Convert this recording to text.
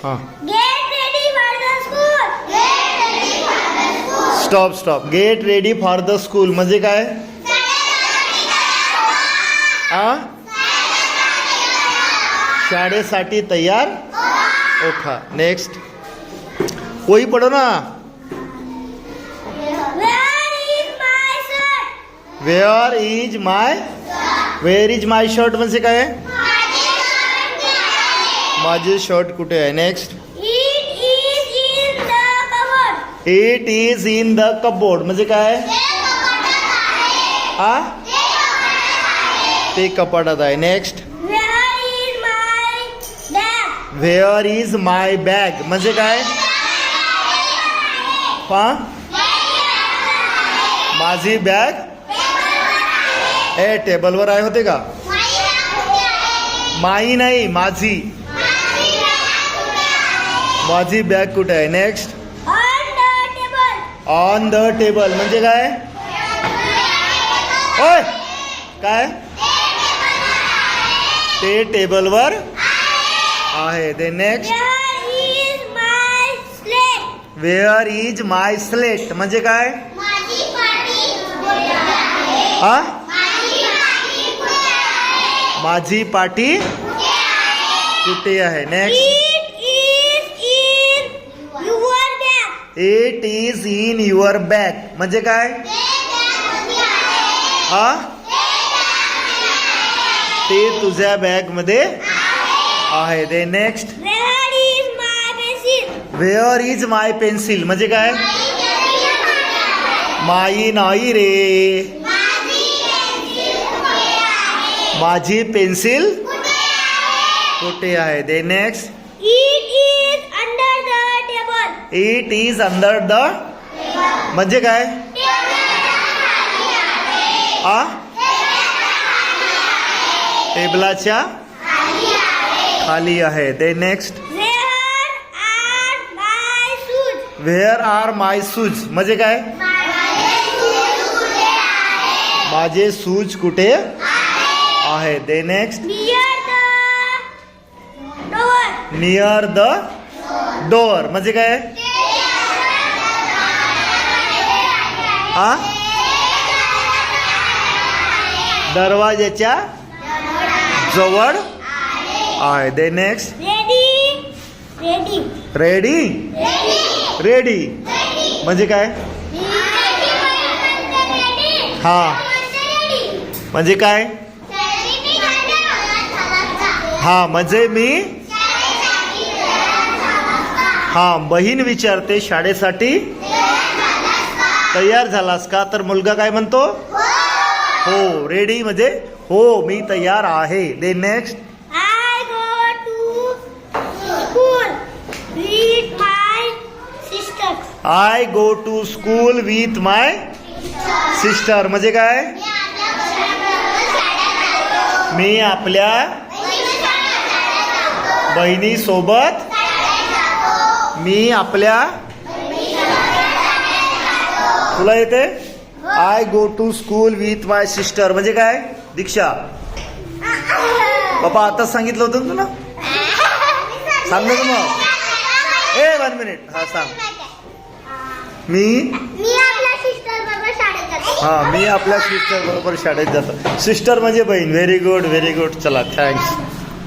हां Get ready for the school. Get ready for the school. Stop. Get ready for the school म्हणजे काय? आ शाळेसाठी तयार Okha. Next कोई पडो ना. Where is my shirt? Where is my shirt म्हणजे काय? माझे शर्ट कुठे आहे? Next It is in the it is in the cupboard. Cupboard म्हणजे काय? हा ते कपाटात आहे. Next Where is where is my bag? My bag म्हणजे काय? पा माझी बॅग ए टेबलवर आहे होते का? माई नाही माझी. माझी बॅग कुठे आहे? Next On the table. On the table म्हणजे काय? ओय काय? ते टेबलवर आहे. ते next Where is where my slate? Is my slate म्हणजे काय? माझी पाटी कुठे आहे? हा माझी पाटी माझी पाटी कुठे आहे? कुठे आहे? Next It is it is in in your bag. Your bag म्हणजे काय? हा ते तुझ्या बॅग मध्ये आहे. ते next Where is my pencil? Where is my pencil म्हणजे काय? माई नाही रे. माझी पेन्सिल कुठे आहे? ते next It is under the table. It is under the म्हणजे काय? आ टेबलाच्या खाली आहे. ते next Where are where my shoes? Are my shoes म्हणजे काय? माझे शूज कुठे आहे? ते next Near near the door. The door म्हणजे काय? आ दरवाजाच्या जवळ आहे. ते नेक्स्ट Ready. रेडी रेडी म्हणजे काय? हा म्हणजे काय? हा म्हणजे मी हा बहीण विचारते शाळेसाठी तयार झालास का? तर मुलगा काय म्हणतो? हो. रेडी म्हणजे हो मी तयार आहे. दे next I go to school with my sisters. I go to school with my sister म्हणजे काय? मी आपल्या बहिणीसोबत मी आपल्या तुला येते? I go to school with my sister म्हणजे काय? दीक्षा बाबा आताच सांगितलं होतं ना तुला? सांग ना मग. 1 मिनिट. हा सांग. मी आपल्या सिस्टर बरोबर शाळेत जाते. हा मी आपल्या सिस्टर बरोबर शाळेत जातो. सिस्टर म्हणजे बहीण. व्हेरी गुड चला थँक्स.